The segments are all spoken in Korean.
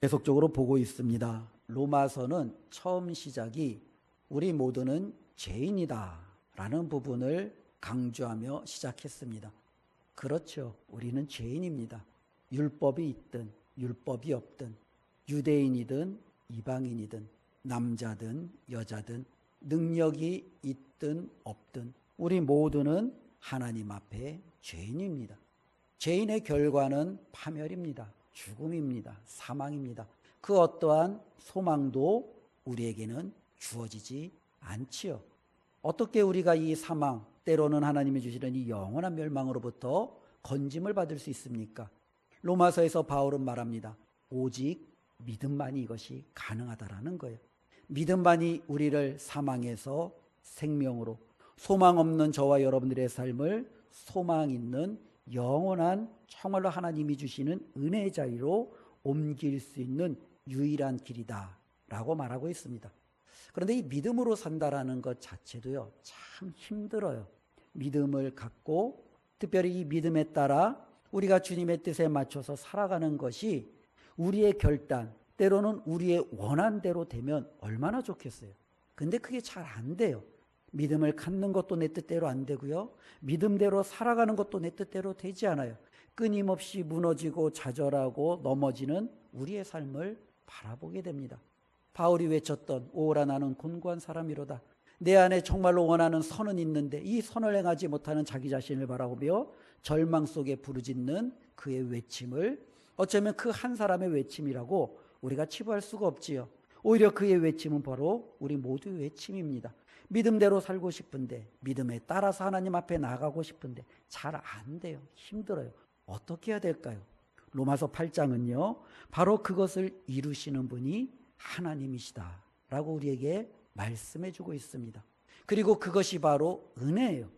계속적으로 보고 있습니다. 로마서는 처음 시작이 우리 모두는 죄인이다 라는 부분을 강조하며 시작했습니다. 그렇죠. 우리는 죄인입니다. 율법이 있든 율법이 없든 유대인이든 이방인이든 남자든 여자든 능력이 있든 없든 우리 모두는 하나님 앞에 죄인입니다. 죄인의 결과는 파멸입니다. 죽음입니다. 사망입니다. 그 어떠한 소망도 우리에게는 주어지지 않지요. 어떻게 우리가 이 사망, 때로는 하나님이 주시는 이 영원한 멸망으로부터 건짐을 받을 수 있습니까? 로마서에서 바울은 말합니다. 오직 믿음만이 이것이 가능하다라는 거예요. 믿음만이 우리를 사망에서 생명으로, 소망 없는 저와 여러분들의 삶을 소망 있는 영원한 정말로 하나님이 주시는 은혜의 자리로 옮길 수 있는 유일한 길이다 라고 말하고 있습니다. 그런데 이 믿음으로 산다라는 것 자체도요, 참 힘들어요. 믿음을 갖고 특별히 이 믿음에 따라 우리가 주님의 뜻에 맞춰서 살아가는 것이 우리의 결단, 때로는 우리의 원한대로 되면 얼마나 좋겠어요. 근데 그게 잘 안 돼요. 믿음을 갖는 것도 내 뜻대로 안 되고요. 믿음대로 살아가는 것도 내 뜻대로 되지 않아요. 끊임없이 무너지고 좌절하고 넘어지는 우리의 삶을 바라보게 됩니다. 바울이 외쳤던 오라 나는 곤고한 사람이로다. 내 안에 정말로 원하는 선은 있는데 이 선을 행하지 못하는 자기 자신을 바라보며 절망 속에 부르짖는 그의 외침을 어쩌면 그 한 사람의 외침이라고 우리가 치부할 수가 없지요. 오히려 그의 외침은 바로 우리 모두의 외침입니다. 믿음대로 살고 싶은데 믿음에 따라서 하나님 앞에 나가고 싶은데 잘 안 돼요. 힘들어요. 어떻게 해야 될까요? 로마서 8장은요. 바로 그것을 이루시는 분이 하나님이시다 라고 우리에게 말씀해 주고 있습니다. 그리고 그것이 바로 은혜예요.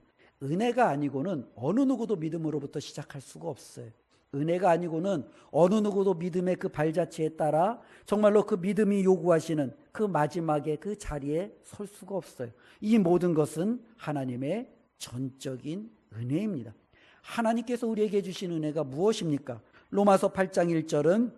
은혜가 아니고는 어느 누구도 믿음으로부터 시작할 수가 없어요. 은혜가 아니고는 어느 누구도 믿음의 그 발자취에 따라 정말로 그 믿음이 요구하시는 그 마지막에 그 자리에 설 수가 없어요. 이 모든 것은 하나님의 전적인 은혜입니다. 하나님께서 우리에게 주신 은혜가 무엇입니까? 로마서 8장 1절은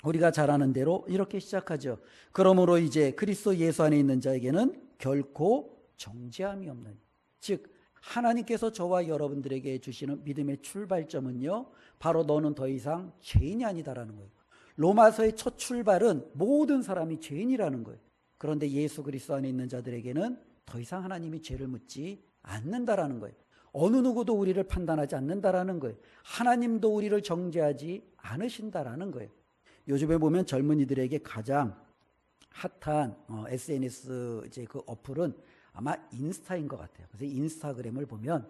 우리가 잘 아는 대로 이렇게 시작하죠. 그러므로 이제 그리스도 예수 안에 있는 자에게는 결코 정죄함이 없는, 즉 하나님께서 저와 여러분들에게 주시는 믿음의 출발점은요, 바로 너는 더 이상 죄인이 아니다라는 거예요. 로마서의 첫 출발은 모든 사람이 죄인이라는 거예요. 그런데 예수 그리스도 안에 있는 자들에게는 더 이상 하나님이 죄를 묻지 않는다라는 거예요. 어느 누구도 우리를 판단하지 않는다라는 거예요. 하나님도 우리를 정죄하지 않으신다라는 거예요. 요즘에 보면 젊은이들에게 가장 핫한 SNS 이제 그 어플은 아마 인스타인 것 같아요. 그래서 인스타그램을 보면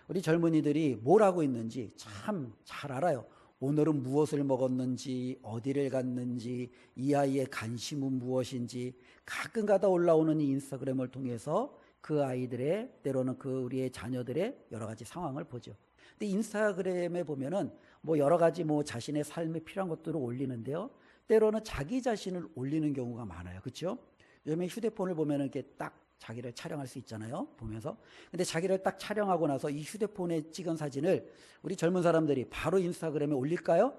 우리 젊은이들이 뭘 하고 있는지 참 잘 알아요. 오늘은 무엇을 먹었는지, 어디를 갔는지, 이 아이의 관심은 무엇인지 가끔 가다 올라오는 이 인스타그램을 통해서 그 아이들의, 때로는 그 우리의 자녀들의 여러 가지 상황을 보죠. 근데 인스타그램에 보면은 뭐 여러 가지 뭐 자신의 삶에 필요한 것들을 올리는데요. 때로는 자기 자신을 올리는 경우가 많아요. 그렇죠? 요즘에 휴대폰을 보면은 이렇게 딱 자기를 촬영할 수 있잖아요. 보면서. 근데 자기를 딱 촬영하고 나서 이 휴대폰에 찍은 사진을 우리 젊은 사람들이 바로 인스타그램에 올릴까요?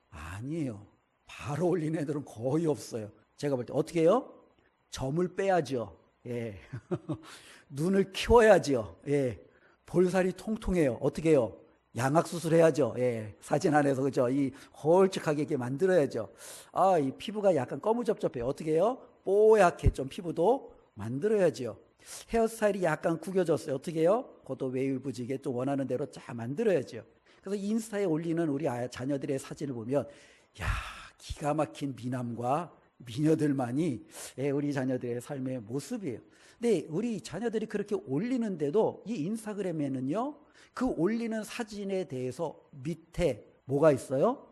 아니에요. 바로 올리는 애들은 거의 없어요. 제가 볼 때 어떻게 해요? 점을 빼야죠. 예. 눈을 키워야죠. 예. 볼살이 통통해요. 어떻게 해요? 양악수술 해야죠. 예. 사진 안에서, 그죠? 이 홀쭉하게 이렇게 만들어야죠. 아, 이 피부가 약간 거무접접해요. 어떻게 해요? 뽀얗게 좀 피부도 만들어야죠. 헤어스타일이 약간 구겨졌어요. 어떻게 해요? 그것도 외울부지게 좀 원하는 대로 쫙 만들어야죠. 그래서 인스타에 올리는 우리 자녀들의 사진을 보면, 야, 기가 막힌 미남과 미녀들만이 우리 자녀들의 삶의 모습이에요. 근데 우리 자녀들이 그렇게 올리는데도 이 인스타그램에는요, 그 올리는 사진에 대해서 밑에 뭐가 있어요?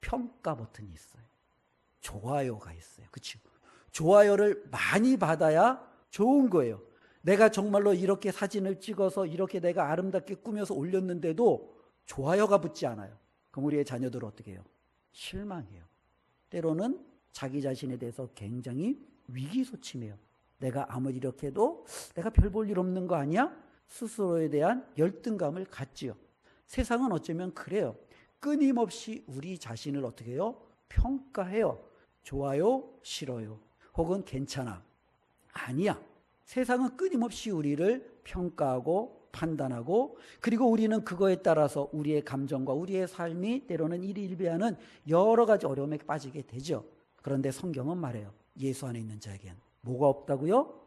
평가 버튼이 있어요. 좋아요가 있어요. 그렇죠? 좋아요를 많이 받아야 좋은 거예요. 내가 정말로 이렇게 사진을 찍어서 이렇게 내가 아름답게 꾸며서 올렸는데도 좋아요가 붙지 않아요. 그럼 우리의 자녀들은 어떻게 해요? 실망해요. 때로는 자기 자신에 대해서 굉장히 위기소침해요. 내가 아무리 이렇게 해도 내가 별 볼 일 없는 거 아니야? 스스로에 대한 열등감을 갖지요. 세상은 어쩌면 그래요. 끊임없이 우리 자신을 어떻게 해요? 평가해요. 좋아요, 싫어요. 혹은 괜찮아, 아니야. 세상은 끊임없이 우리를 평가하고 판단하고, 그리고 우리는 그거에 따라서 우리의 감정과 우리의 삶이 때로는 일희일비하는 여러 가지 어려움에 빠지게 되죠. 그런데 성경은 말해요. 예수 안에 있는 자에겐 뭐가 없다고요?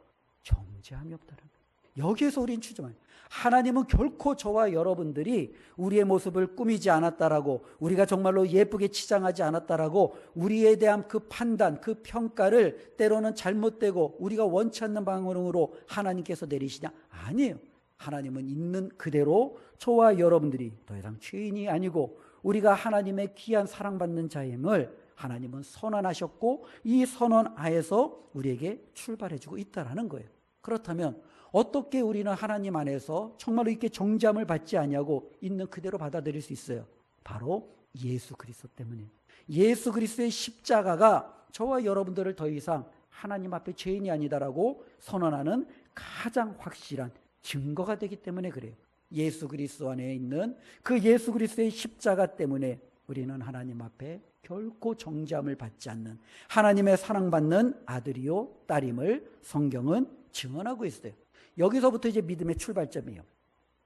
정죄함이 없다는 거예요. 여기에서 우린 추정해요. 하나님은 결코 저와 여러분들이 우리의 모습을 꾸미지 않았다라고, 우리가 정말로 예쁘게 치장하지 않았다라고 우리에 대한 그 판단, 그 평가를 때로는 잘못되고 우리가 원치 않는 방향으로 하나님께서 내리시냐? 아니에요. 하나님은 있는 그대로 저와 여러분들이 더 이상 죄인이 아니고 우리가 하나님의 귀한 사랑받는 자임을 하나님은 선언하셨고, 이 선언 하에서 우리에게 출발해주고 있다는 거예요. 그렇다면 어떻게 우리는 하나님 안에서 정말로 이렇게 정죄함을 받지 아니하고 있는 그대로 받아들일 수 있어요? 바로 예수 그리스도 때문에. 예수 그리스도의 십자가가 저와 여러분들을 더 이상 하나님 앞에 죄인이 아니다라고 선언하는 가장 확실한 증거가 되기 때문에 그래요. 예수 그리스도 안에 있는 그 예수 그리스도의 십자가 때문에 우리는 하나님 앞에 결코 정죄함을 받지 않는 하나님의 사랑받는 아들이요 딸임을 성경은 증언하고 있어요. 여기서부터 이제 믿음의 출발점이에요.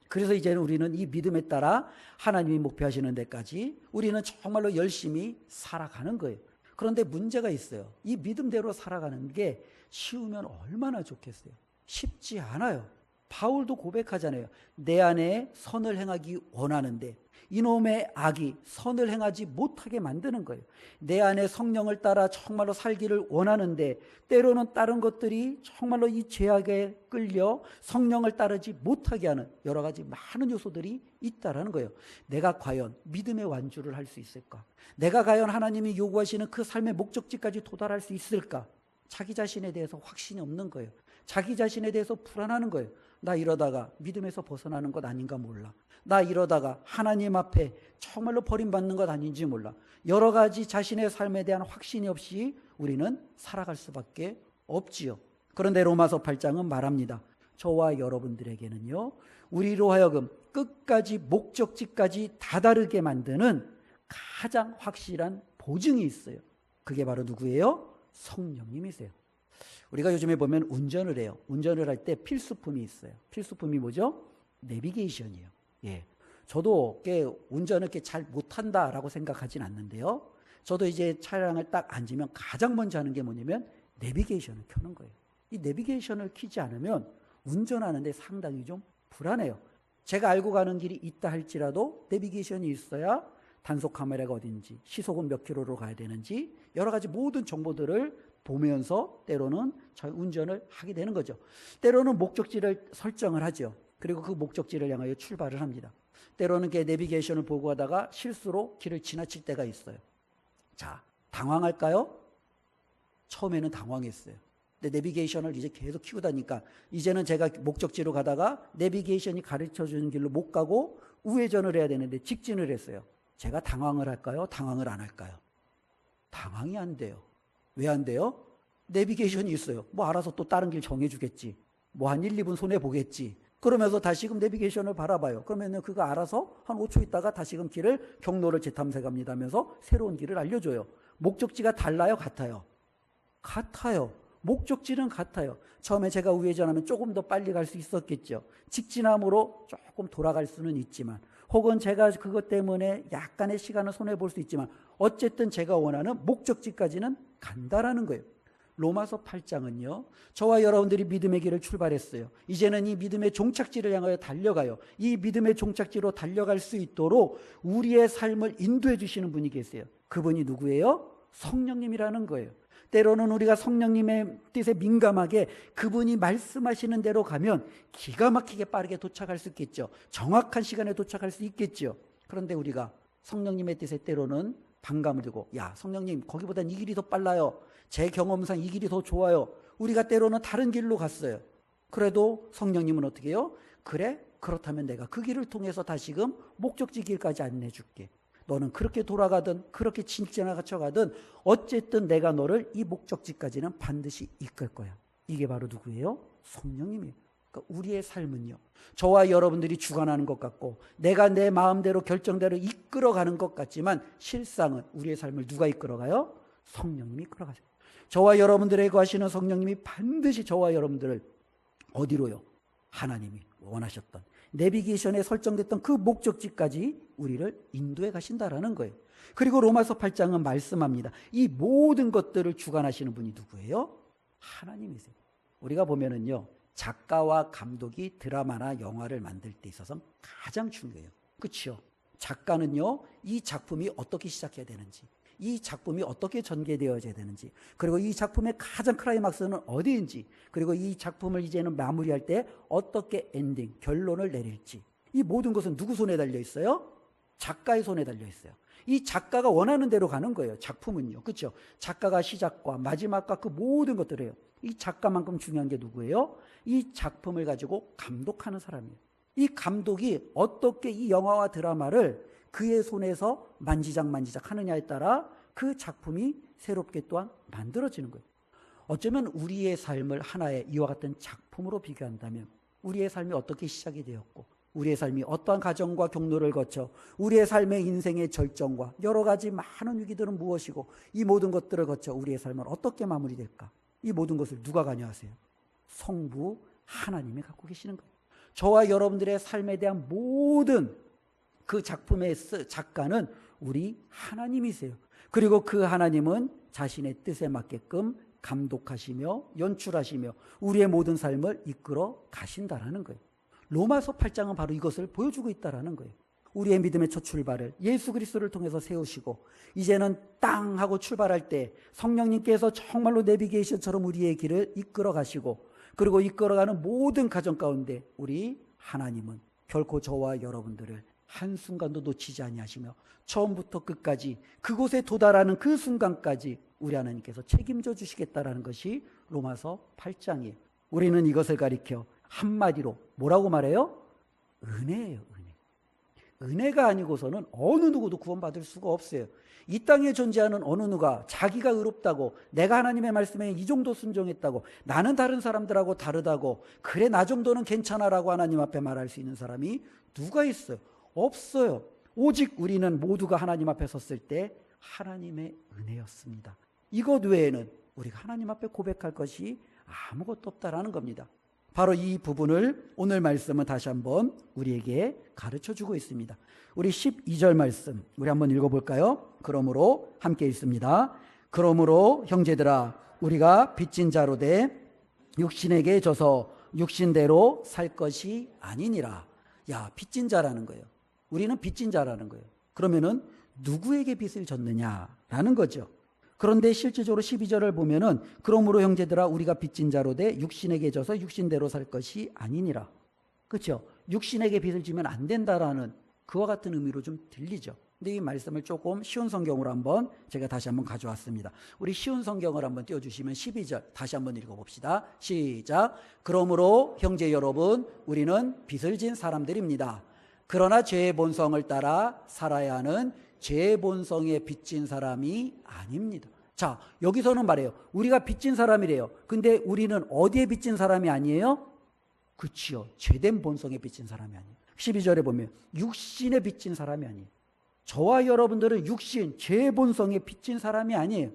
그래서 이제는 우리는 이 믿음에 따라 하나님이 목표하시는 데까지 우리는 정말로 열심히 살아가는 거예요. 그런데 문제가 있어요. 이 믿음대로 살아가는 게 쉬우면 얼마나 좋겠어요. 쉽지 않아요. 바울도 고백하잖아요. 내 안에 선을 행하기 원하는데 이놈의 악이 선을 행하지 못하게 만드는 거예요. 내 안에 성령을 따라 정말로 살기를 원하는데 때로는 다른 것들이 정말로 이 죄악에 끌려 성령을 따르지 못하게 하는 여러 가지 많은 요소들이 있다라는 거예요. 내가 과연 믿음의 완주를 할 수 있을까? 내가 과연 하나님이 요구하시는 그 삶의 목적지까지 도달할 수 있을까? 자기 자신에 대해서 확신이 없는 거예요. 자기 자신에 대해서 불안하는 거예요. 나 이러다가 믿음에서 벗어나는 것 아닌가 몰라. 나 이러다가 하나님 앞에 정말로 버림받는 것 아닌지 몰라. 여러 가지 자신의 삶에 대한 확신이 없이 우리는 살아갈 수밖에 없지요. 그런데 로마서 8장은 말합니다. 저와 여러분들에게는요, 우리로 하여금 끝까지 목적지까지 다다르게 만드는 가장 확실한 보증이 있어요. 그게 바로 누구예요? 성령님이세요. 우리가 요즘에 보면 운전을 해요. 운전을 할 때 필수품이 있어요. 필수품이 뭐죠? 내비게이션이에요. 예. 저도 운전을 이렇게 잘 못한다라고 생각하진 않는데요. 저도 이제 차량을 딱 앉으면 가장 먼저 하는 게 뭐냐면 내비게이션을 켜는 거예요. 이 내비게이션을 켜지 않으면 운전하는데 상당히 좀 불안해요. 제가 알고 가는 길이 있다 할지라도 내비게이션이 있어야 단속 카메라가 어딘지, 시속은 몇 킬로로 가야 되는지 여러 가지 모든 정보들을 보면서 때로는 운전을 하게 되는 거죠. 때로는 목적지를 설정을 하죠. 그리고 그 목적지를 향하여 출발을 합니다. 때로는 내비게이션을 보고 하다가 실수로 길을 지나칠 때가 있어요. 자, 당황할까요? 처음에는 당황했어요. 근데 내비게이션을 이제 계속 키우고 다니까 이제는 제가 목적지로 가다가 내비게이션이 가르쳐주는 길로 못 가고 우회전을 해야 되는데 직진을 했어요. 제가 당황을 할까요? 당황을 안 할까요? 당황이 안 돼요. 왜 안 돼요? 내비게이션이 있어요. 뭐 알아서 또 다른 길 정해주겠지. 뭐 한 1, 2분 손해보겠지. 그러면서 다시금 내비게이션을 바라봐요. 그러면 그거 알아서 한 5초 있다가 다시금 길을 경로를 재탐색합니다 하면서 새로운 길을 알려줘요. 목적지가 달라요? 같아요? 같아요. 목적지는 같아요. 처음에 제가 우회전하면 조금 더 빨리 갈 수 있었겠죠. 직진함으로 조금 돌아갈 수는 있지만, 혹은 제가 그것 때문에 약간의 시간을 손해볼 수 있지만 어쨌든 제가 원하는 목적지까지는 간다라는 거예요. 로마서 8장은요, 저와 여러분들이 믿음의 길을 출발했어요. 이제는 이 믿음의 종착지를 향하여 달려가요. 이 믿음의 종착지로 달려갈 수 있도록 우리의 삶을 인도해 주시는 분이 계세요. 그분이 누구예요? 성령님이라는 거예요. 때로는 우리가 성령님의 뜻에 민감하게 그분이 말씀하시는 대로 가면 기가 막히게 빠르게 도착할 수 있겠죠. 정확한 시간에 도착할 수 있겠죠. 그런데 우리가 성령님의 뜻에 때로는 반감을 들고, 야, 성령님 거기보단 이 길이 더 빨라요. 제 경험상 이 길이 더 좋아요. 우리가 때로는 다른 길로 갔어요. 그래도 성령님은 어떻게 해요? 그래? 그렇다면 내가 그 길을 통해서 다시금 목적지 길까지 안내해 줄게. 너는 그렇게 돌아가든 그렇게 지나가든 어쨌든 내가 너를 이 목적지까지는 반드시 이끌 거야. 이게 바로 누구예요? 성령님이에요. 그러니까 우리의 삶은요, 저와 여러분들이 주관하는 것 같고 내가 내 마음대로 결정대로 이끌어가는 것 같지만 실상은 우리의 삶을 누가 이끌어가요? 성령님이 이끌어가죠. 저와 여러분들에게 거하시는 성령님이 반드시 저와 여러분들을 어디로요? 하나님이 원하셨던 내비게이션에 설정됐던 그 목적지까지 우리를 인도해 가신다라는 거예요. 그리고 로마서 8장은 말씀합니다. 이 모든 것들을 주관하시는 분이 누구예요? 하나님이세요. 우리가 보면은요, 작가와 감독이 드라마나 영화를 만들 때 있어서 가장 중요해요. 그렇죠? 작가는요, 이 작품이 어떻게 시작해야 되는지, 이 작품이 어떻게 전개되어져야 되는지, 그리고 이 작품의 가장 클라이막스는 어디인지, 그리고 이 작품을 이제는 마무리할 때 어떻게 엔딩, 결론을 내릴지, 이 모든 것은 누구 손에 달려 있어요? 작가의 손에 달려 있어요. 이 작가가 원하는 대로 가는 거예요. 작품은요. 그렇죠? 작가가 시작과 마지막과 그 모든 것들이에요. 이 작가만큼 중요한 게 누구예요? 이 작품을 가지고 감독하는 사람이에요. 이 감독이 어떻게 이 영화와 드라마를 그의 손에서 만지작 하느냐에 따라 그 작품이 새롭게 또한 만들어지는 거예요. 어쩌면 우리의 삶을 하나의 이와 같은 작품으로 비교한다면 우리의 삶이 어떻게 시작이 되었고 우리의 삶이 어떠한 가정과 경로를 거쳐 우리의 삶의 인생의 절정과 여러 가지 많은 위기들은 무엇이고 이 모든 것들을 거쳐 우리의 삶은 어떻게 마무리될까? 이 모든 것을 누가 관여하세요? 성부 하나님이 갖고 계시는 거예요. 저와 여러분들의 삶에 대한 모든 그 작품의 작가는 우리 하나님이세요. 그리고 그 하나님은 자신의 뜻에 맞게끔 감독하시며 연출하시며 우리의 모든 삶을 이끌어 가신다라는 거예요. 로마서 8장은 바로 이것을 보여주고 있다라는 거예요. 우리의 믿음의 첫 출발을 예수 그리스도를 통해서 세우시고 이제는 땅 하고 출발할 때 성령님께서 정말로 내비게이션처럼 우리의 길을 이끌어 가시고 그리고 이끌어가는 모든 가정 가운데 우리 하나님은 결코 저와 여러분들을 한순간도 놓치지 아니하시며 처음부터 끝까지 그곳에 도달하는 그 순간까지 우리 하나님께서 책임져 주시겠다라는 것이 로마서 8장이에요. 우리는 이것을 가리켜 한마디로 뭐라고 말해요? 은혜예요. 은혜가 아니고서는 어느 누구도 구원받을 수가 없어요. 이 땅에 존재하는 어느 누가 자기가 의롭다고 내가 하나님의 말씀에 이 정도 순종했다고 나는 다른 사람들하고 다르다고 그래 나 정도는 괜찮아라고 하나님 앞에 말할 수 있는 사람이 누가 있어요? 없어요. 오직 우리는 모두가 하나님 앞에 섰을 때 하나님의 은혜였습니다. 이것 외에는 우리가 하나님 앞에 고백할 것이 아무것도 없다라는 겁니다. 바로 이 부분을 오늘 말씀은 다시 한번 우리에게 가르쳐주고 있습니다. 우리 12절 말씀 우리 한번 읽어볼까요? 그러므로 함께 읽습니다. 그러므로 형제들아 우리가 빚진 자로 돼 육신에게 져서 육신대로 살 것이 아니니라. 야, 빚진 자라는 거예요. 우리는 빚진 자라는 거예요. 그러면은 누구에게 빚을 졌느냐라는 거죠. 그런데 실질적으로 12절을 보면은 그러므로 형제들아 우리가 빚진 자로 돼 육신에게 져서 육신대로 살 것이 아니니라. 그렇죠? 육신에게 빚을 지면 안 된다라는 그와 같은 의미로 좀 들리죠. 근데 이 말씀을 조금 쉬운 성경으로 한번 제가 다시 한번 가져왔습니다. 우리 쉬운 성경을 한번 띄워주시면 12절 다시 한번 읽어봅시다. 시작. 그러므로 형제 여러분 우리는 빚을 진 사람들입니다. 그러나 죄의 본성을 따라 살아야 하는 죄의 본성에 빚진 사람이 아닙니다. 자, 여기서는 말해요. 우리가 빚진 사람이래요. 근데 우리는 어디에 빚진 사람이 아니에요? 그치요. 죄된 본성에 빚진 사람이 아니에요. 12절에 보면 육신에 빚진 사람이 아니에요. 저와 여러분들은 육신, 죄의 본성에 빚진 사람이 아니에요.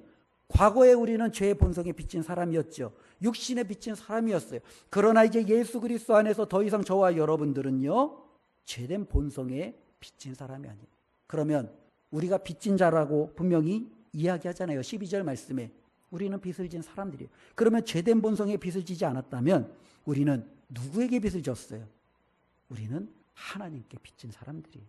과거에 우리는 죄의 본성에 빚진 사람이었죠. 육신에 빚진 사람이었어요. 그러나 이제 예수 그리스도 안에서 더 이상 저와 여러분들은요, 죄된 본성에 빚진 사람이 아니에요. 그러면 우리가 빚진 자라고 분명히 이야기하잖아요. 12절 말씀에 우리는 빚을 진 사람들이에요. 그러면 죄된 본성에 빚을 지지 않았다면 우리는 누구에게 빚을 졌어요? 우리는 하나님께 빚진 사람들이에요.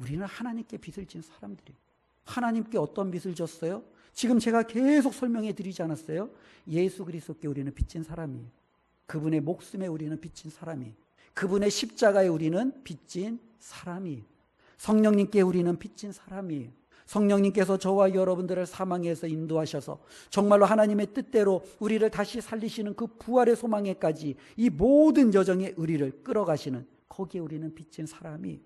우리는 하나님께 빚을 진 사람들이에요. 하나님께 어떤 빚을 졌어요? 지금 제가 계속 설명해 드리지 않았어요? 예수 그리스도께 우리는 빚진 사람이에요. 그분의 목숨에 우리는 빚진 사람이에요. 그분의 십자가에 우리는 빚진 사람이에요. 성령님께 우리는 빚진 사람이에요. 성령님께서 저와 여러분들을 사망에서 인도하셔서 정말로 하나님의 뜻대로 우리를 다시 살리시는 그 부활의 소망에까지 이 모든 여정의 의리를 끌어가시는 거기에 우리는 빚진 사람이에요.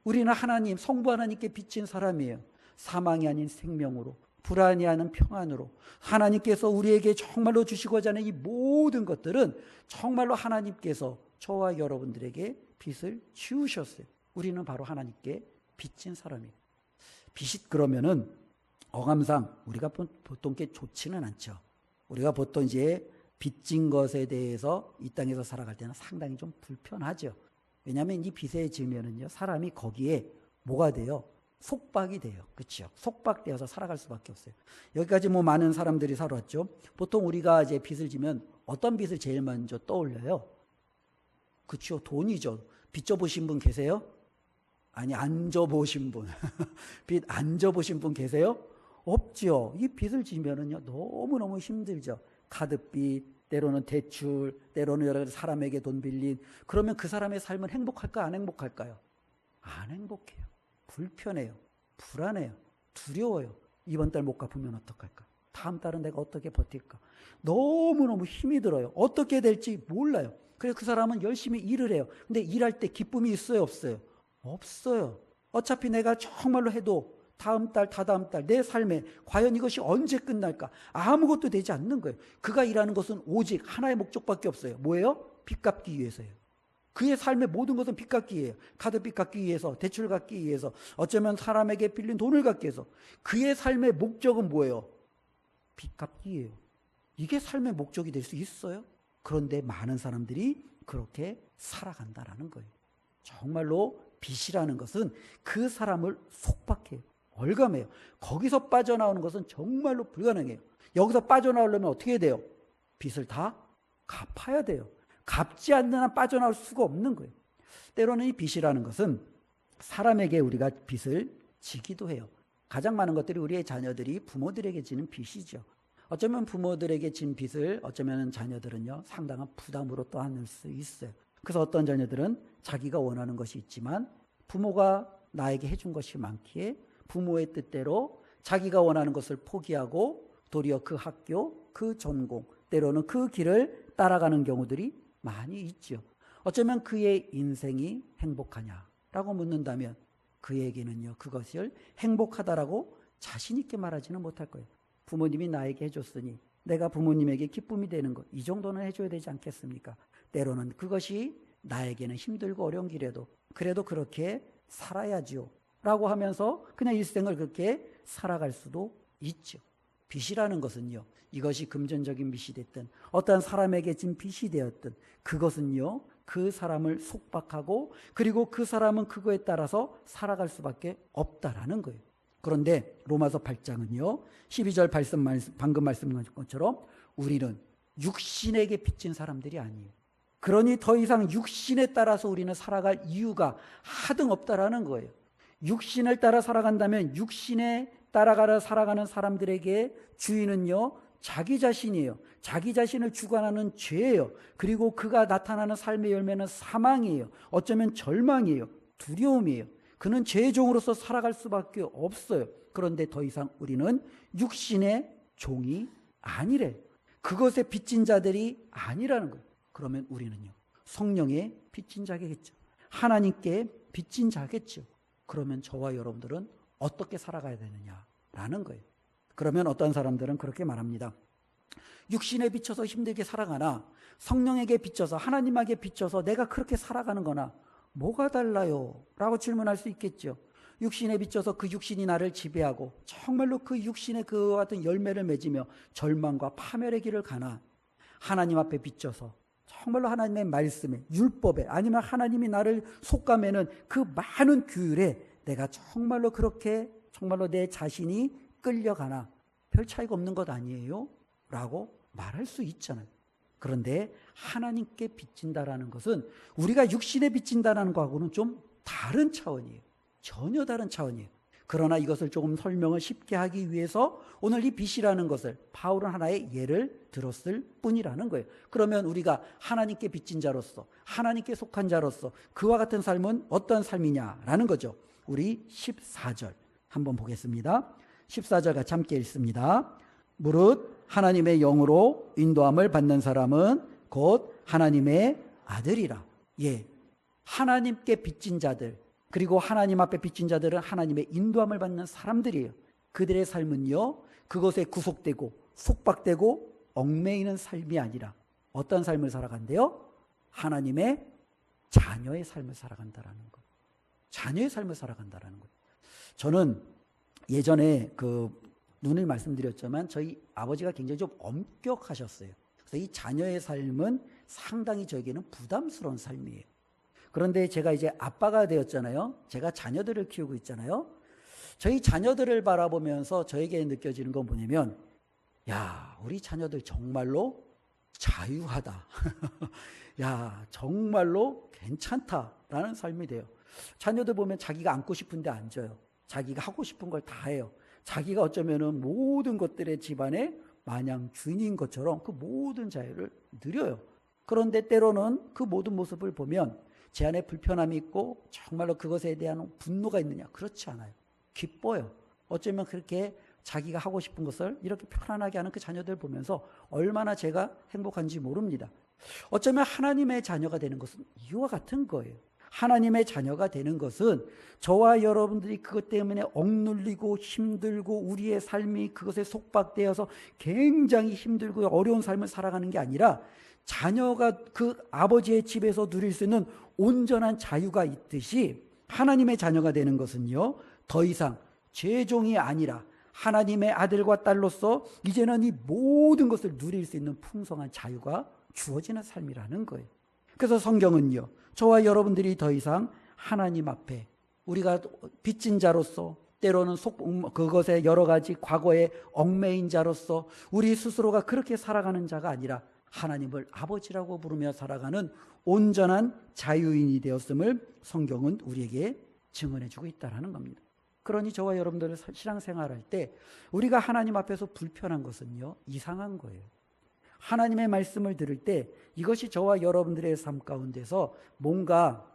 우리는 하나님, 성부 하나님께 빚진 사람이에요. 사망이 아닌 생명으로, 불안이 아닌 평안으로 하나님께서 우리에게 정말로 주시고자 하는 이 모든 것들은 정말로 하나님께서 저와 여러분들에게 빚을 지우셨어요. 우리는 바로 하나님께 빚진 사람이에요. 빚이 그러면은 어감상 우리가 보통 게 좋지는 않죠. 우리가 보통 이제 빚진 것에 대해서 이 땅에서 살아갈 때는 상당히 좀 불편하죠. 왜냐하면 이 빚에 지으면은요, 사람이 거기에 뭐가 돼요? 속박이 돼요. 그렇죠? 속박되어서 살아갈 수밖에 없어요. 여기까지 뭐 많은 사람들이 살아왔죠. 보통 우리가 이제 빚을 지면 어떤 빚을 제일 먼저 떠올려요? 그렇죠? 돈이죠. 빚 져보신 분 계세요? 아니, 안 져보신 분. 빚 안 져보신 분 계세요? 없죠. 이 빚을 지면은요, 너무너무 힘들죠. 카드빚, 때로는 대출, 때로는 여러 가지 사람에게 돈 빌린. 그러면 그 사람의 삶은 행복할까, 안 행복할까요? 안 행복해요. 불편해요. 불안해요. 두려워요. 이번 달 못 갚으면 어떡할까? 다음 달은 내가 어떻게 버틸까? 너무너무 힘이 들어요. 어떻게 될지 몰라요. 그래서 그 사람은 열심히 일을 해요. 근데 일할 때 기쁨이 있어요, 없어요? 없어요. 어차피 내가 정말로 해도 다음 달, 다다음 달 내 삶에 과연 이것이 언제 끝날까? 아무것도 되지 않는 거예요. 그가 일하는 것은 오직 하나의 목적밖에 없어요. 뭐예요? 빚 갚기 위해서예요. 그의 삶의 모든 것은 빚 갚기예요. 카드빚 갚기 위해서, 대출 갚기 위해서, 어쩌면 사람에게 빌린 돈을 갚기 위해서. 그의 삶의 목적은 뭐예요? 빚 갚기예요. 이게 삶의 목적이 될 수 있어요? 그런데 많은 사람들이 그렇게 살아간다라는 거예요. 정말로 빚이라는 것은 그 사람을 속박해요. 월감해요. 거기서 빠져나오는 것은 정말로 불가능해요. 여기서 빠져나오려면 어떻게 해야 돼요? 빚을 다 갚아야 돼요. 갚지 않는 한 빠져나올 수가 없는 거예요. 때로는 이 빚이라는 것은 사람에게 우리가 빚을 지기도 해요. 가장 많은 것들이 우리의 자녀들이 부모들에게 지는 빚이죠. 어쩌면 부모들에게 진 빚을 어쩌면 자녀들은요, 상당한 부담으로 또 안을 수 있어요. 그래서 어떤 자녀들은 자기가 원하는 것이 있지만 부모가 나에게 해준 것이 많기에 부모의 뜻대로 자기가 원하는 것을 포기하고 도리어 그 학교, 그 전공, 때로는 그 길을 따라가는 경우들이 많이 있죠. 어쩌면 그의 인생이 행복하냐라고 묻는다면 그에게는요, 그것을 행복하다라고 자신 있게 말하지는 못할 거예요. 부모님이 나에게 해줬으니 내가 부모님에게 기쁨이 되는 것, 이 정도는 해줘야 되지 않겠습니까? 때로는 그것이 나에게는 힘들고 어려운 길에도 그래도 그렇게 살아야지요 라고 하면서 그냥 일생을 그렇게 살아갈 수도 있죠. 빚이라는 것은요, 이것이 금전적인 빚이 됐든 어떠한 사람에게 진 빚이 되었든 그것은요, 그 사람을 속박하고 그리고 그 사람은 그거에 따라서 살아갈 수밖에 없다라는 거예요. 그런데 로마서 8장은요 12절 방금 말씀하신 것처럼 우리는 육신에게 빚진 사람들이 아니에요. 그러니 더 이상 육신에 따라서 우리는 살아갈 이유가 하등 없다라는 거예요. 육신을 따라 살아간다면 육신에 따라가려 살아가는 사람들에게 주인은요 자기 자신이에요. 자기 자신을 주관하는 죄예요. 그리고 그가 나타나는 삶의 열매는 사망이에요. 어쩌면 절망이에요. 두려움이에요. 그는 죄의 종으로서 살아갈 수밖에 없어요. 그런데 더 이상 우리는 육신의 종이 아니래. 그것에 빚진 자들이 아니라는 거예요. 그러면 우리는요 성령의 빚진 자겠죠. 하나님께 빚진 자겠죠. 그러면 저와 여러분들은 어떻게 살아가야 되느냐라는 거예요. 그러면 어떤 사람들은 그렇게 말합니다. 육신에 비춰서 힘들게 살아가나 성령에게 비춰서 하나님에게 비춰서 내가 그렇게 살아가는 거나 뭐가 달라요? 라고 질문할 수 있겠죠. 육신에 비춰서 그 육신이 나를 지배하고 정말로 그 육신의 그와 같은 열매를 맺으며 절망과 파멸의 길을 가나 하나님 앞에 비춰서 정말로 하나님의 말씀에 율법에 아니면 하나님이 나를 속감에는 그 많은 규율에 내가 정말로 그렇게 정말로 내 자신이 끌려가나 별 차이가 없는 것 아니에요? 라고 말할 수 있잖아요. 그런데 하나님께 빚진다라는 것은 우리가 육신에 빚진다는 것하고는 좀 다른 차원이에요. 전혀 다른 차원이에요. 그러나 이것을 조금 설명을 쉽게 하기 위해서 오늘 이 빚이라는 것을 바울은 하나의 예를 들었을 뿐이라는 거예요. 그러면 우리가 하나님께 빚진 자로서 하나님께 속한 자로서 그와 같은 삶은 어떤 삶이냐라는 거죠. 우리 14절 한번 보겠습니다. 14절 같이 함께 읽습니다. 무릇 하나님의 영으로 인도함을 받는 사람은 곧 하나님의 아들이라. 예, 하나님께 빚진 자들 그리고 하나님 앞에 빚진 자들은 하나님의 인도함을 받는 사람들이에요. 그들의 삶은요 그것에 구속되고 속박되고 얽매이는 삶이 아니라 어떤 삶을 살아간대요? 하나님의 자녀의 삶을 살아간다라는 것. 자녀의 삶을 살아간다라는 것. 저는 예전에 누누이 말씀드렸지만 저희 아버지가 굉장히 좀 엄격하셨어요. 그래서 이 자녀의 삶은 상당히 저에게는 부담스러운 삶이에요. 그런데 제가 이제 아빠가 되었잖아요. 제가 자녀들을 키우고 있잖아요. 저희 자녀들을 바라보면서 저에게 느껴지는 건 뭐냐면, 야, 우리 자녀들 정말로 자유하다. 야, 정말로 괜찮다라는 삶이 돼요. 자녀들 보면 자기가 앉고 싶은데 앉아요. 자기가 하고 싶은 걸 다 해요. 자기가 어쩌면은 모든 것들의 집안의 마냥 주인인 것처럼 그 모든 자유를 누려요. 그런데 때로는 그 모든 모습을 보면 제 안에 불편함이 있고 정말로 그것에 대한 분노가 있느냐? 그렇지 않아요. 기뻐요. 어쩌면 그렇게 자기가 하고 싶은 것을 이렇게 편안하게 하는 그 자녀들 보면서 얼마나 제가 행복한지 모릅니다. 어쩌면 하나님의 자녀가 되는 것은 이와 같은 거예요. 하나님의 자녀가 되는 것은 저와 여러분들이 그것 때문에 억눌리고 힘들고 우리의 삶이 그것에 속박되어서 굉장히 힘들고 어려운 삶을 살아가는 게 아니라 자녀가 그 아버지의 집에서 누릴 수 있는 온전한 자유가 있듯이 하나님의 자녀가 되는 것은요, 더 이상 죄종이 아니라 하나님의 아들과 딸로서 이제는 이 모든 것을 누릴 수 있는 풍성한 자유가 주어지는 삶이라는 거예요. 그래서 성경은요, 저와 여러분들이 더 이상 하나님 앞에 우리가 빚진 자로서 때로는 그것에 여러 가지 과거의 얽매인 자로서 우리 스스로가 그렇게 살아가는 자가 아니라 하나님을 아버지라고 부르며 살아가는 온전한 자유인이 되었음을 성경은 우리에게 증언해 주고 있다는 겁니다. 그러니 저와 여러분들의 신앙생활할 때 우리가 하나님 앞에서 불편한 것은요, 이상한 거예요. 하나님의 말씀을 들을 때 이것이 저와 여러분들의 삶 가운데서 뭔가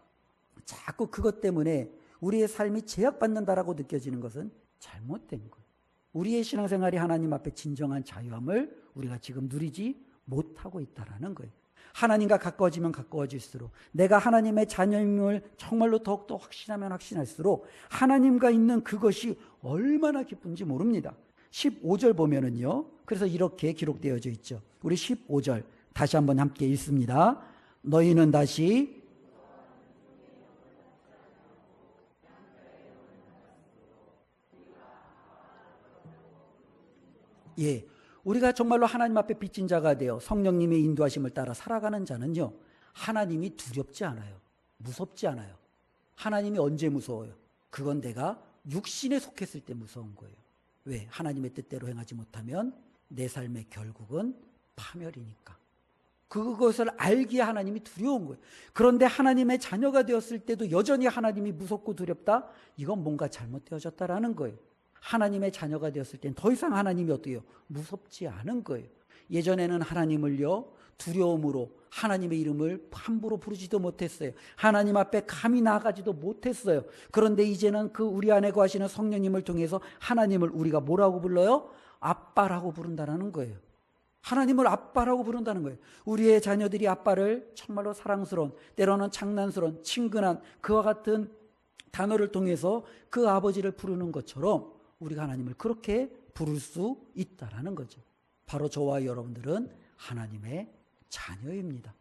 자꾸 그것 때문에 우리의 삶이 제약받는다라고 느껴지는 것은 잘못된 거예요. 우리의 신앙생활이 하나님 앞에 진정한 자유함을 우리가 지금 누리지 못하고 있다는 거예요. 하나님과 가까워지면 가까워질수록 내가 하나님의 자녀임을 정말로 더욱더 확신하면 확신할수록 하나님과 있는 그것이 얼마나 기쁜지 모릅니다. 15절 보면은요, 그래서 이렇게 기록되어져 있죠. 우리 15절 다시 한번 함께 읽습니다. 너희는 다시 우리가 정말로 하나님 앞에 빚진 자가 되어 성령님의 인도하심을 따라 살아가는 자는요, 하나님이 두렵지 않아요. 무섭지 않아요. 하나님이 언제 무서워요? 그건 내가 육신에 속했을 때 무서운 거예요. 왜? 하나님의 뜻대로 행하지 못하면 내 삶의 결국은 파멸이니까. 그것을 알기에 하나님이 두려운 거예요. 그런데 하나님의 자녀가 되었을 때도 여전히 하나님이 무섭고 두렵다? 이건 뭔가 잘못되어졌다라는 거예요. 하나님의 자녀가 되었을 땐 더 이상 하나님이 어때요? 무섭지 않은 거예요. 예전에는 하나님을요, 두려움으로 하나님의 이름을 함부로 부르지도 못했어요. 하나님 앞에 감히 나아가지도 못했어요. 그런데 이제는 그 우리 안에 거하시는 성령님을 통해서 하나님을 우리가 뭐라고 불러요? 아빠라고 부른다는 거예요. 하나님을 아빠라고 부른다는 거예요. 우리의 자녀들이 아빠를 정말로 사랑스러운, 때로는 장난스러운, 친근한 그와 같은 단어를 통해서 그 아버지를 부르는 것처럼 우리가 하나님을 그렇게 부를 수 있다라는 거죠. 바로 저와 여러분들은 하나님의 자녀입니다.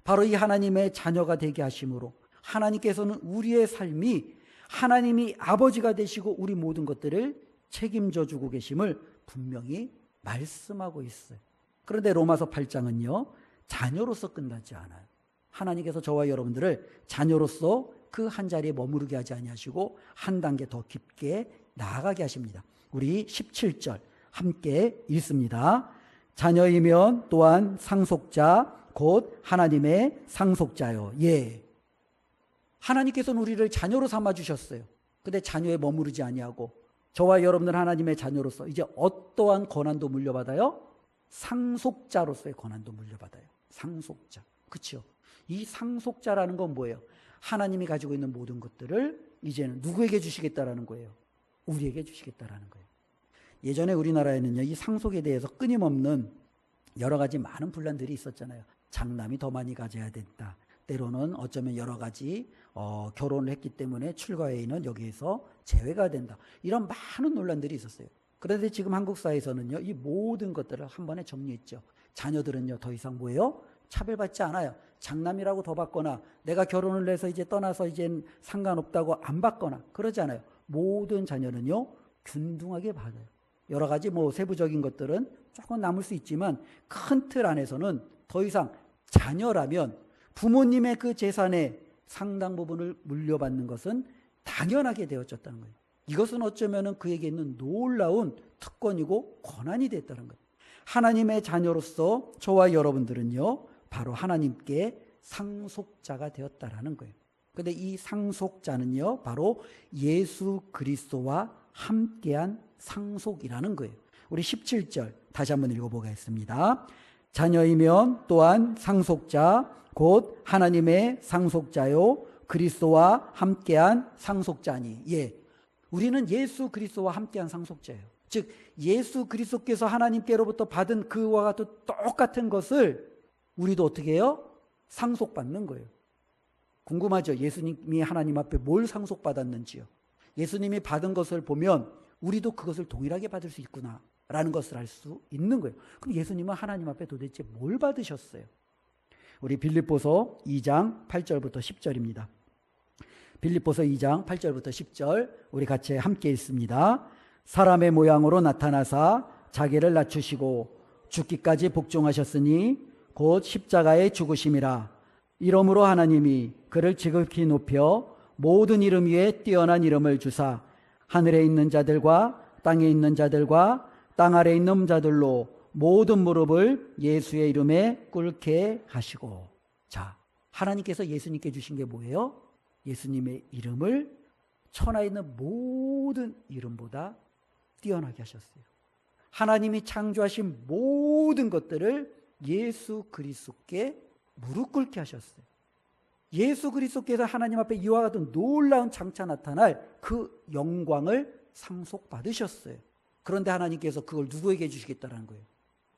바로 이 하나님의 자녀가 되게 하심으로 하나님께서는 우리의 삶이 하나님이 아버지가 되시고 우리 모든 것들을 책임져 주고 계심을 분명히 말씀하고 있어요. 그런데 로마서 8장은요, 자녀로서 끝나지 않아요. 하나님께서 저와 여러분들을 자녀로서 그 한 자리에 머무르게 하지 아니하시고 한 단계 더 깊게 나아가게 하십니다. 우리 17절 함께 읽습니다. 자녀이면 또한 상속자 곧 하나님의 상속자요. 하나님께서는 우리를 자녀로 삼아주셨어요. 근데 자녀에 머무르지 아니하고 저와 여러분들은 하나님의 자녀로서 이제 어떠한 권한도 물려받아요? 상속자로서의 권한도 물려받아요. 상속자. 그렇죠? 이 상속자라는 건 뭐예요? 하나님이 가지고 있는 모든 것들을 이제는 누구에게 주시겠다라는 거예요? 우리에게 주시겠다라는 거예요. 예전에 우리나라에는요, 이 상속에 대해서 끊임없는 여러 가지 많은 분란들이 있었잖아요. 장남이 더 많이 가져야 된다. 때로는 어쩌면 여러 가지 결혼을 했기 때문에 출가해인은 여기에서 제외가 된다. 이런 많은 논란들이 있었어요. 그런데 지금 한국 사회에서는요, 이 모든 것들을 한 번에 정리했죠. 자녀들은요, 더 이상 뭐예요? 차별받지 않아요. 장남이라고 더 받거나 내가 결혼을 해서 이제 떠나서 이젠 상관없다고 안 받거나 그러지 않아요. 모든 자녀는요 균등하게 받아요. 여러 가지 뭐 세부적인 것들은 조금 남을 수 있지만 큰 틀 안에서는 더 이상 자녀라면 부모님의 그 재산의 상당 부분을 물려받는 것은 당연하게 되어졌다는 거예요. 이것은 어쩌면 그에게 있는 놀라운 특권이고 권한이 됐다는 거예요. 하나님의 자녀로서 저와 여러분들은요 바로 하나님께 상속자가 되었다라는 거예요. 그런데 이 상속자는요 바로 예수 그리스도와 함께한 상속이라는 거예요. 우리 17절 다시 한번 읽어보겠습니다. 자녀이면 또한 상속자 곧 하나님의 상속자요 그리스도와 함께한 상속자니. 예, 우리는 예수 그리스도와 함께한 상속자예요. 즉 예수 그리스도께서 하나님께로부터 받은 그와 같은 똑같은 것을 우리도 어떻게 해요? 상속받는 거예요. 궁금하죠? 예수님이 하나님 앞에 뭘 상속받았는지요. 예수님이 받은 것을 보면 우리도 그것을 동일하게 받을 수 있구나 라는 것을 알 수 있는 거예요. 그럼 예수님은 하나님 앞에 도대체 뭘 받으셨어요? 우리 빌립보서 2장 8절부터 10절입니다. 빌립보서 2장 8절부터 10절 우리 같이 함께 읽습니다. 사람의 모양으로 나타나사 자기를 낮추시고 죽기까지 복종하셨으니 곧 십자가의 죽으심이라. 이러므로 하나님이 그를 지극히 높여 모든 이름 위에 뛰어난 이름을 주사 하늘에 있는 자들과 땅에 있는 자들과 땅 아래 있는 자들로 모든 무릎을 예수의 이름에 꿇게 하시고. 자, 하나님께서 예수님께 주신 게 뭐예요? 예수님의 이름을 천하에 있는 모든 이름보다 뛰어나게 하셨어요. 하나님이 창조하신 모든 것들을 예수 그리스도께 무릎 꿇게 하셨어요. 예수 그리스도께서 하나님 앞에 이와 같은 놀라운 장차 나타날 그 영광을 상속받으셨어요. 그런데 하나님께서 그걸 누구에게 주시겠다는 거예요?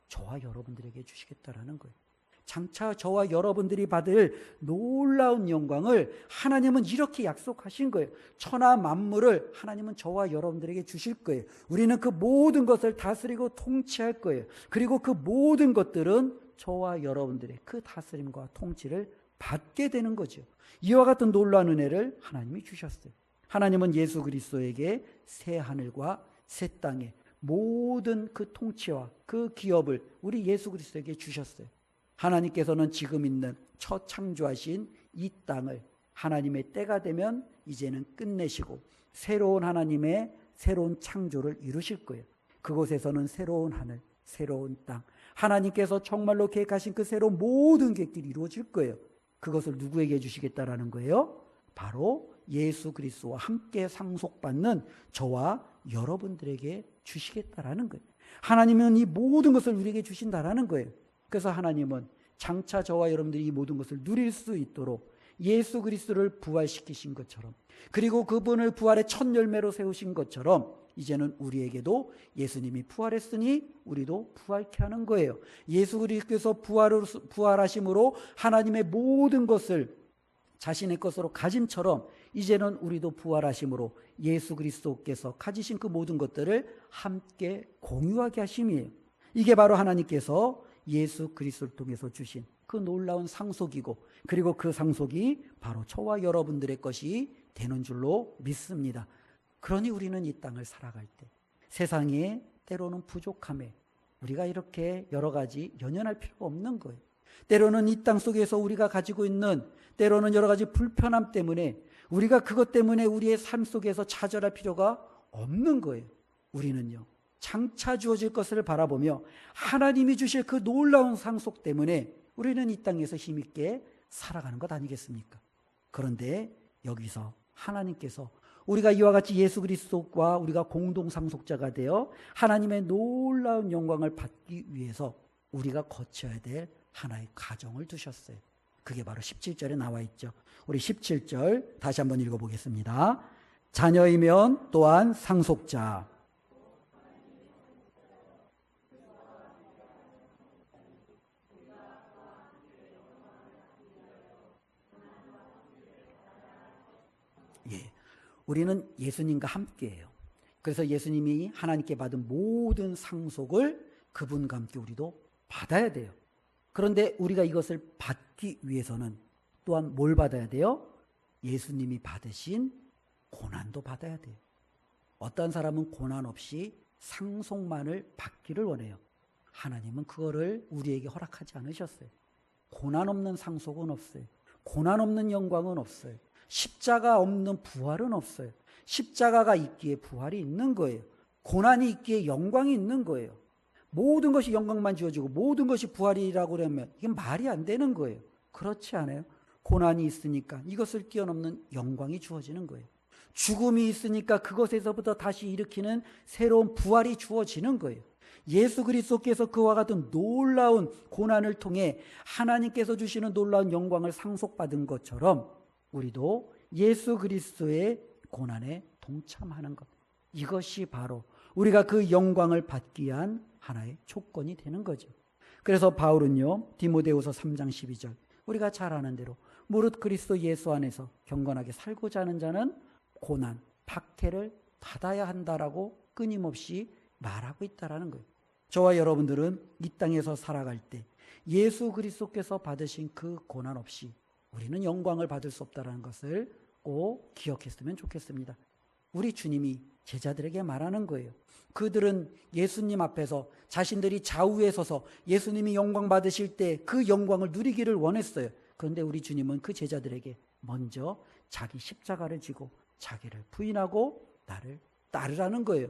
저와 여러분들에게 주시겠다라는 거예요. 장차 저와 여러분들이 받을 놀라운 영광을 하나님은 이렇게 약속하신 거예요. 천하 만물을 하나님은 저와 여러분들에게 주실 거예요. 우리는 그 모든 것을 다스리고 통치할 거예요. 그리고 그 모든 것들은 저와 여러분들의 그 다스림과 통치를 받게 되는 거죠. 이와 같은 놀라운 은혜를 하나님이 주셨어요. 하나님은 예수 그리스도에게 새 하늘과 새 땅의 모든 그 통치와 그 기업을 우리 예수 그리스도에게 주셨어요. 하나님께서는 지금 있는 첫 창조하신 이 땅을 하나님의 때가 되면 이제는 끝내시고 새로운 하나님의 새로운 창조를 이루실 거예요. 그곳에서는 새로운 하늘, 새로운 땅, 하나님께서 정말로 계획하신 그 새로운 모든 계획들이 이루어질 거예요. 그것을 누구에게 주시겠다라는 거예요? 바로 예수 그리스도와 함께 상속받는 저와 여러분들에게 주시겠다라는 거예요. 하나님은 이 모든 것을 우리에게 주신다라는 거예요. 그래서 하나님은 장차 저와 여러분들이 이 모든 것을 누릴 수 있도록 예수 그리스도를 부활시키신 것처럼, 그리고 그분을 부활의 첫 열매로 세우신 것처럼 이제는 우리에게도 예수님이 부활했으니 우리도 부활케 하는 거예요. 예수 그리스도께서 부활하심으로 하나님의 모든 것을 자신의 것으로 가짐처럼 이제는 우리도 부활하심으로 예수 그리스도께서 가지신 그 모든 것들을 함께 공유하게 하심이에요. 이게 바로 하나님께서 예수 그리스도를 통해서 주신 그 놀라운 상속이고, 그리고 그 상속이 바로 저와 여러분들의 것이 되는 줄로 믿습니다. 그러니 우리는 이 땅을 살아갈 때 세상에 때로는 부족함에 우리가 이렇게 여러 가지 연연할 필요가 없는 거예요. 때로는 이 땅 속에서 우리가 가지고 있는 때로는 여러 가지 불편함 때문에 우리가 그것 때문에 우리의 삶 속에서 좌절할 필요가 없는 거예요. 우리는요, 장차 주어질 것을 바라보며 하나님이 주실 그 놀라운 상속 때문에 우리는 이 땅에서 힘있게 살아가는 것 아니겠습니까? 그런데 여기서 하나님께서 우리가 이와 같이 예수 그리스도와 우리가 공동 상속자가 되어 하나님의 놀라운 영광을 받기 위해서 우리가 거쳐야 될 하나의 과정을 두셨어요. 그게 바로 17절에 나와 있죠. 우리 17절 다시 한번 읽어보겠습니다. 자녀이면 또한 상속자. 예, 우리는 예수님과 함께해요. 그래서 예수님이 하나님께 받은 모든 상속을 그분과 함께 우리도 받아야 돼요. 그런데 우리가 이것을 받기 위해서는 또한 뭘 받아야 돼요? 예수님이 받으신 고난도 받아야 돼요. 어떤 사람은 고난 없이 상속만을 받기를 원해요. 하나님은 그거를 우리에게 허락하지 않으셨어요. 고난 없는 상속은 없어요. 고난 없는 영광은 없어요. 십자가 없는 부활은 없어요. 십자가가 있기에 부활이 있는 거예요. 고난이 있기에 영광이 있는 거예요. 모든 것이 영광만 주어지고 모든 것이 부활이라고 그러면 이게 말이 안 되는 거예요. 그렇지 않아요? 고난이 있으니까 이것을 뛰어넘는 영광이 주어지는 거예요. 죽음이 있으니까 그것에서부터 다시 일으키는 새로운 부활이 주어지는 거예요. 예수 그리스도께서 그와 같은 놀라운 고난을 통해 하나님께서 주시는 놀라운 영광을 상속받은 것처럼 우리도 예수 그리스도의 고난에 동참하는 것, 이것이 바로 우리가 그 영광을 받기 위한 하나의 조건이 되는 거죠. 그래서 바울은요, 디모데후서 3장 12절, 우리가 잘 아는 대로 무릇 그리스도 예수 안에서 경건하게 살고자 하는 자는 고난, 박해를 받아야 한다라고 끊임없이 말하고 있다라는 거예요. 저와 여러분들은 이 땅에서 살아갈 때 예수 그리스도께서 받으신 그 고난 없이 우리는 영광을 받을 수 없다는 것을 꼭 기억했으면 좋겠습니다. 우리 주님이 제자들에게 말하는 거예요. 그들은 예수님 앞에서 자신들이 좌우에 서서 예수님이 영광 받으실 때 그 영광을 누리기를 원했어요. 그런데 우리 주님은 그 제자들에게 먼저 자기 십자가를 지고 자기를 부인하고 나를 따르라는 거예요.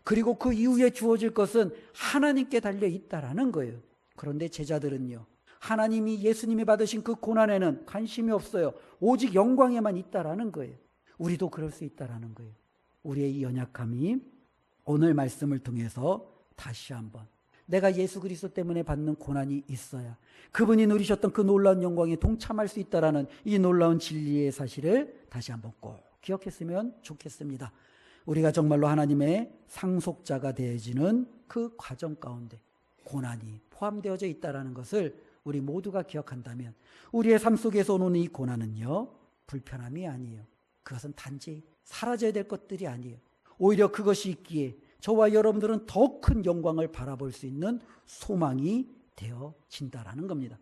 그리고 그 이후에 주어질 것은 하나님께 달려 있다라는 거예요. 그런데 제자들은요, 하나님이 예수님이 받으신 그 고난에는 관심이 없어요. 오직 영광에만 있다라는 거예요. 우리도 그럴 수 있다라는 거예요. 우리의 이 연약함이 오늘 말씀을 통해서 다시 한번 내가 예수 그리스도 때문에 받는 고난이 있어야 그분이 누리셨던 그 놀라운 영광에 동참할 수 있다라는 이 놀라운 진리의 사실을 다시 한번 꼭 기억했으면 좋겠습니다. 우리가 정말로 하나님의 상속자가 되어지는 그 과정 가운데 고난이 포함되어져 있다는 것을 우리 모두가 기억한다면 우리의 삶 속에서 오는 이 고난은요, 불편함이 아니에요. 그것은 단지 사라져야 될 것들이 아니에요. 오히려 그것이 있기에 저와 여러분들은 더 큰 영광을 바라볼 수 있는 소망이 되어진다라는 겁니다.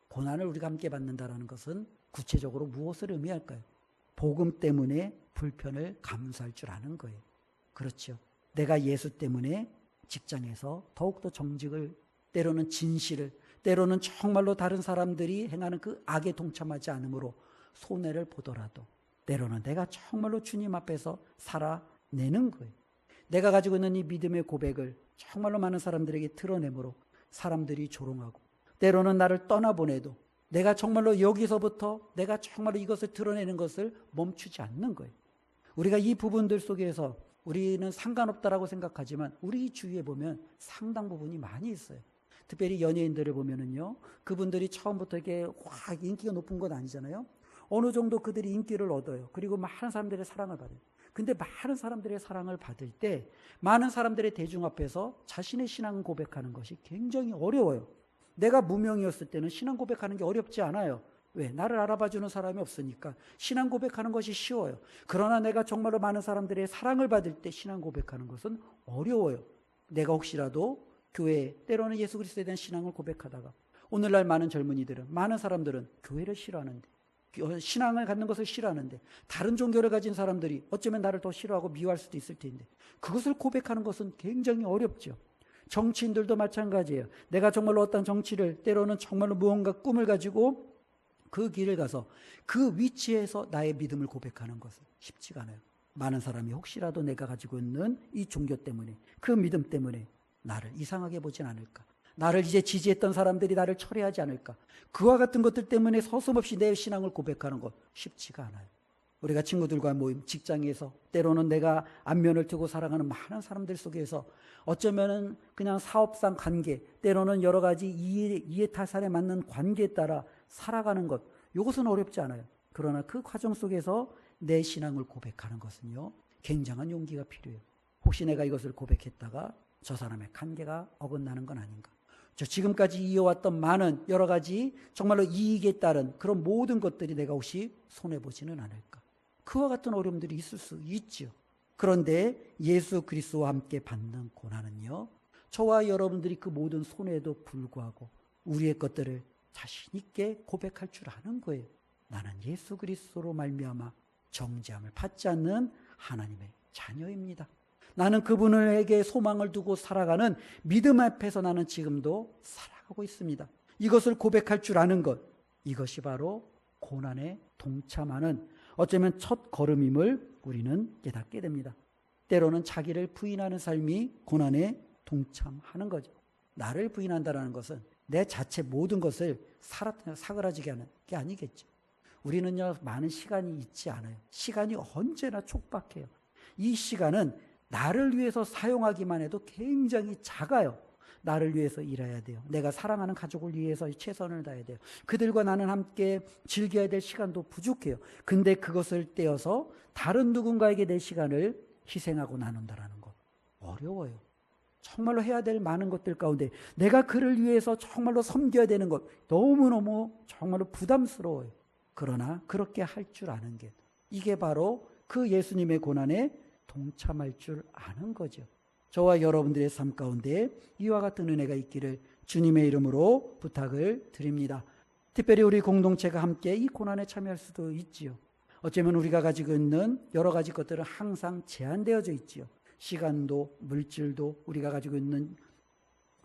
고난을 우리가 함께 받는다라는 것은 구체적으로 무엇을 의미할까요? 복음 때문에 불편을 감수할 줄 아는 거예요. 그렇죠. 내가 예수 때문에 직장에서 더욱더 정직을, 때로는 진실을, 때로는 정말로 다른 사람들이 행하는 그 악에 동참하지 않으므로 손해를 보더라도 때로는 내가 정말로 주님 앞에서 살아내는 거예요. 내가 가지고 있는 이 믿음의 고백을 정말로 많은 사람들에게 드러내므로 사람들이 조롱하고 때로는 나를 떠나보내도 내가 정말로 여기서부터 내가 정말로 이것을 드러내는 것을 멈추지 않는 거예요. 우리가 이 부분들 속에서 우리는 상관없다라고 생각하지만 우리 주위에 보면 상당 부분이 많이 있어요. 특별히 연예인들을 보면은요, 그분들이 처음부터 이게 확 인기가 높은 건 아니잖아요. 어느 정도 그들이 인기를 얻어요. 그리고 많은 사람들의 사랑을 받아요. 근데 많은 사람들의 사랑을 받을 때 많은 사람들의 대중 앞에서 자신의 신앙을 고백하는 것이 굉장히 어려워요. 내가 무명이었을 때는 신앙 고백하는 게 어렵지 않아요. 왜? 나를 알아봐주는 사람이 없으니까 신앙 고백하는 것이 쉬워요. 그러나 내가 정말로 많은 사람들의 사랑을 받을 때 신앙 고백하는 것은 어려워요. 내가 혹시라도 교회, 때로는 예수 그리스도에 대한 신앙을 고백하다가 오늘날 많은 젊은이들은, 많은 사람들은 교회를 싫어하는데, 신앙을 갖는 것을 싫어하는데, 다른 종교를 가진 사람들이 어쩌면 나를 더 싫어하고 미워할 수도 있을 텐데 그것을 고백하는 것은 굉장히 어렵죠. 정치인들도 마찬가지예요. 내가 정말로 어떤 정치를, 때로는 정말로 무언가 꿈을 가지고 그 길을 가서 그 위치에서 나의 믿음을 고백하는 것은 쉽지가 않아요. 많은 사람이 혹시라도 내가 가지고 있는 이 종교 때문에, 그 믿음 때문에 나를 이상하게 보진 않을까, 나를 이제 지지했던 사람들이 나를 철회하지 않을까, 그와 같은 것들 때문에 서슴없이 내 신앙을 고백하는 것 쉽지가 않아요. 우리가 친구들과 모임, 직장에서 때로는 내가 안면을 두고 살아가는 많은 사람들 속에서 어쩌면은 그냥 사업상 관계, 때로는 여러 가지 이해타산에 맞는 관계에 따라 살아가는 것, 이것은 어렵지 않아요. 그러나 그 과정 속에서 내 신앙을 고백하는 것은요, 굉장한 용기가 필요해요. 혹시 내가 이것을 고백했다가 저 사람의 관계가 어긋나는 건 아닌가, 저 지금까지 이어왔던 많은 여러 가지 정말로 이익에 따른 그런 모든 것들이 내가 혹시 손해보지는 않을까, 그와 같은 어려움들이 있을 수 있죠. 그런데 예수 그리스도와 함께 받는 고난은요, 저와 여러분들이 그 모든 손해에도 불구하고 우리의 것들을 자신 있게 고백할 줄 아는 거예요. 나는 예수 그리스도로 말미암아 정죄함을 받지 않는 하나님의 자녀입니다. 나는 그분에게 소망을 두고 살아가는 믿음 앞에서 나는 지금도 살아가고 있습니다. 이것을 고백할 줄 아는 것, 이것이 바로 고난에 동참하는 어쩌면 첫 걸음임을 우리는 깨닫게 됩니다. 때로는 자기를 부인하는 삶이 고난에 동참하는 거죠. 나를 부인한다는 것은 내 자체 모든 것을 사그라지게 하는 게 아니겠죠. 우리는요, 많은 시간이 있지 않아요. 시간이 언제나 촉박해요. 이 시간은 나를 위해서 사용하기만 해도 굉장히 작아요. 나를 위해서 일해야 돼요. 내가 사랑하는 가족을 위해서 최선을 다해야 돼요. 그들과 나는 함께 즐겨야 될 시간도 부족해요. 근데 그것을 떼어서 다른 누군가에게 내 시간을 희생하고 나눈다라는 것, 어려워요. 정말로 해야 될 많은 것들 가운데 내가 그를 위해서 정말로 섬겨야 되는 것, 너무너무 정말로 부담스러워요. 그러나 그렇게 할 줄 아는 게, 이게 바로 그 예수님의 고난에 동참할 줄 아는 거죠. 저와 여러분들의 삶 가운데 이와 같은 은혜가 있기를 주님의 이름으로 부탁을 드립니다. 특별히 우리 공동체가 함께 이 고난에 참여할 수도 있지요. 어쩌면 우리가 가지고 있는 여러 가지 것들은 항상 제한되어져 있지요. 시간도 물질도 우리가 가지고 있는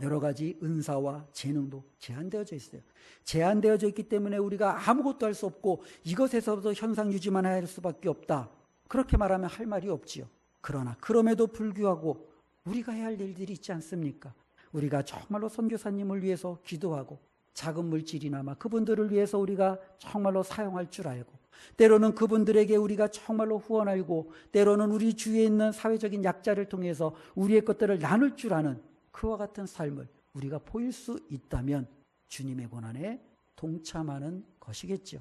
여러 가지 은사와 재능도 제한되어져 있어요. 제한되어져 있기 때문에 우리가 아무것도 할 수 없고 이것에서도 현상 유지만 할 수밖에 없다. 그렇게 말하면 할 말이 없지요. 그러나 그럼에도 불구하고 우리가 해야 할 일들이 있지 않습니까? 우리가 정말로 선교사님을 위해서 기도하고 작은 물질이나마 그분들을 위해서 우리가 정말로 사용할 줄 알고, 때로는 그분들에게 우리가 정말로 후원하고, 때로는 우리 주위에 있는 사회적인 약자를 통해서 우리의 것들을 나눌 줄 아는 그와 같은 삶을 우리가 보일 수 있다면 주님의 고난에 동참하는 것이겠죠.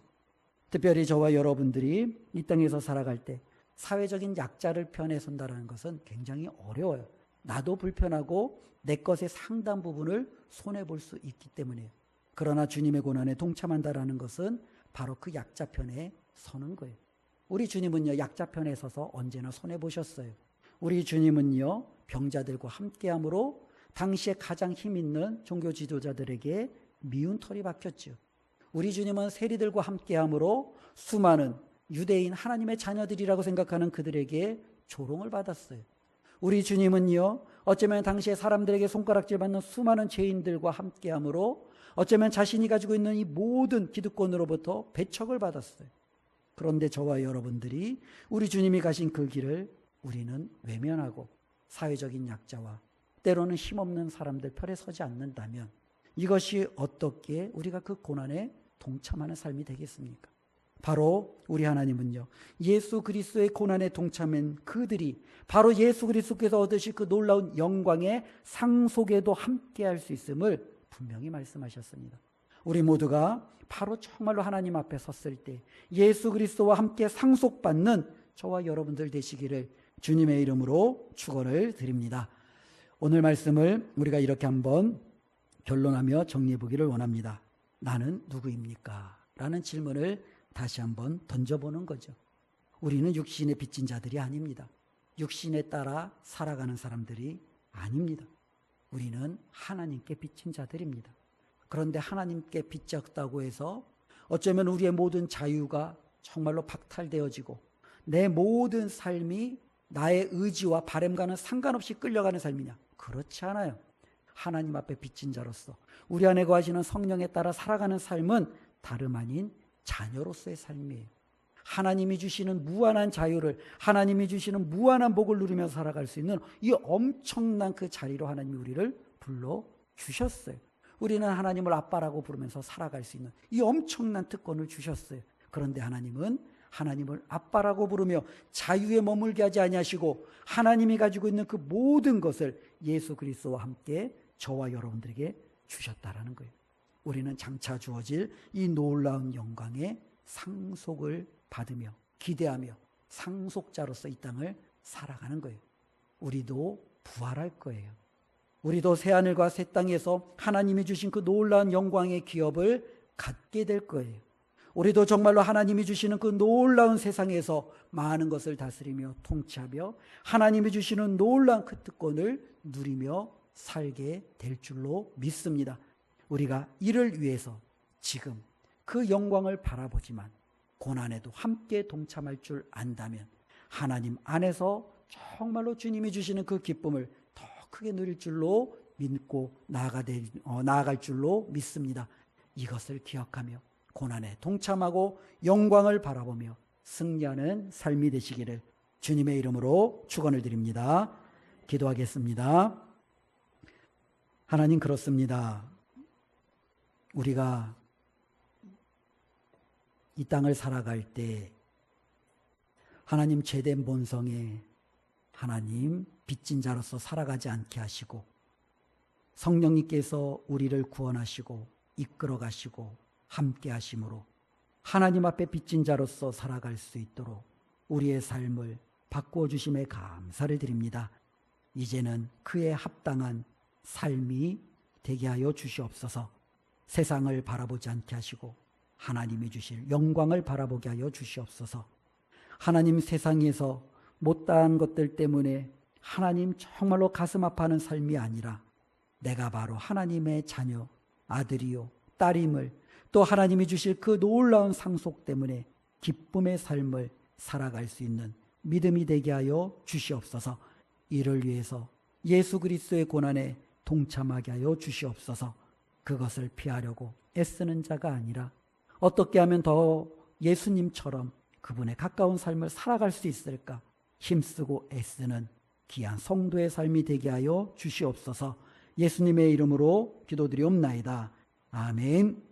특별히 저와 여러분들이 이 땅에서 살아갈 때 사회적인 약자를 편에 선다는 것은 굉장히 어려워요. 나도 불편하고 내 것의 상당 부분을 손해볼 수 있기 때문이에요. 그러나 주님의 고난에 동참한다는 것은 바로 그 약자 편에 서는 거예요. 우리 주님은요, 약자 편에 서서 언제나 손해보셨어요. 우리 주님은요, 병자들과 함께함으로 당시에 가장 힘 있는 종교 지도자들에게 미운 털이 박혔죠. 우리 주님은 세리들과 함께함으로 수많은 유대인 하나님의 자녀들이라고 생각하는 그들에게 조롱을 받았어요. 우리 주님은요, 어쩌면 당시에 사람들에게 손가락질 받는 수많은 죄인들과 함께함으로 어쩌면 자신이 가지고 있는 이 모든 기득권으로부터 배척을 받았어요. 그런데 저와 여러분들이 우리 주님이 가신 그 길을 우리는 외면하고 사회적인 약자와 때로는 힘없는 사람들 편에 서지 않는다면 이것이 어떻게 우리가 그 고난에 동참하는 삶이 되겠습니까? 바로 우리 하나님은요, 예수 그리스도의 고난에 동참한 그들이 바로 예수 그리스도께서 얻으실 그 놀라운 영광의 상속에도 함께할 수 있음을 분명히 말씀하셨습니다. 우리 모두가 바로 정말로 하나님 앞에 섰을 때 예수 그리스도와 함께 상속받는 저와 여러분들 되시기를 주님의 이름으로 축원을 드립니다. 오늘 말씀을 우리가 이렇게 한번 결론하며 정리해 보기를 원합니다. 나는 누구입니까? 라는 질문을 다시 한번 던져보는 거죠. 우리는 육신에 빚진 자들이 아닙니다. 육신에 따라 살아가는 사람들이 아닙니다. 우리는 하나님께 빚진 자들입니다. 그런데 하나님께 빚졌다고 해서 어쩌면 우리의 모든 자유가 정말로 박탈되어지고 내 모든 삶이 나의 의지와 바람과는 상관없이 끌려가는 삶이냐? 그렇지 않아요. 하나님 앞에 빚진 자로서 우리 안에 거하시는 성령에 따라 살아가는 삶은 다름 아닌 자녀로서의 삶이에요. 하나님이 주시는 무한한 자유를, 하나님이 주시는 무한한 복을 누리며 살아갈 수 있는 이 엄청난 그 자리로 하나님이 우리를 불러주셨어요. 우리는 하나님을 아빠라고 부르면서 살아갈 수 있는 이 엄청난 특권을 주셨어요. 그런데 하나님은 하나님을 아빠라고 부르며 자유에 머물게 하지 아니하시고 하나님이 가지고 있는 그 모든 것을 예수 그리스도와 함께 저와 여러분들에게 주셨다라는 거예요. 우리는 장차 주어질 이 놀라운 영광의 상속을 받으며 기대하며 상속자로서 이 땅을 살아가는 거예요. 우리도 부활할 거예요. 우리도 새하늘과 새 땅에서 하나님이 주신 그 놀라운 영광의 기업을 갖게 될 거예요. 우리도 정말로 하나님이 주시는 그 놀라운 세상에서 많은 것을 다스리며 통치하며 하나님이 주시는 놀라운 그 특권을 누리며 살게 될 줄로 믿습니다. 우리가 이를 위해서 지금 그 영광을 바라보지만 고난에도 함께 동참할 줄 안다면 하나님 안에서 정말로 주님이 주시는 그 기쁨을 더 크게 누릴 줄로 믿고 나아갈 줄로 믿습니다. 이것을 기억하며 고난에 동참하고 영광을 바라보며 승리하는 삶이 되시기를 주님의 이름으로 축원을 드립니다. 기도하겠습니다. 하나님, 그렇습니다. 우리가 이 땅을 살아갈 때 하나님 죄된 본성에 하나님 빚진 자로서 살아가지 않게 하시고 성령님께서 우리를 구원하시고 이끌어 가시고 함께 하심으로 하나님 앞에 빚진 자로서 살아갈 수 있도록 우리의 삶을 바꾸어 주심에 감사를 드립니다. 이제는 그에 합당한 삶이 되게 하여 주시옵소서. 세상을 바라보지 않게 하시고 하나님이 주실 영광을 바라보게 하여 주시옵소서. 하나님, 세상에서 못다한 것들 때문에 하나님 정말로 가슴 아파하는 삶이 아니라 내가 바로 하나님의 자녀, 아들이요 딸임을, 또 하나님이 주실 그 놀라운 상속 때문에 기쁨의 삶을 살아갈 수 있는 믿음이 되게 하여 주시옵소서. 이를 위해서 예수 그리스도의 고난에 동참하게 하여 주시옵소서. 그것을 피하려고 애쓰는 자가 아니라 어떻게 하면 더 예수님처럼 그분의 가까운 삶을 살아갈 수 있을까 힘쓰고 애쓰는 귀한 성도의 삶이 되게 하여 주시옵소서. 예수님의 이름으로 기도드리옵나이다. 아멘.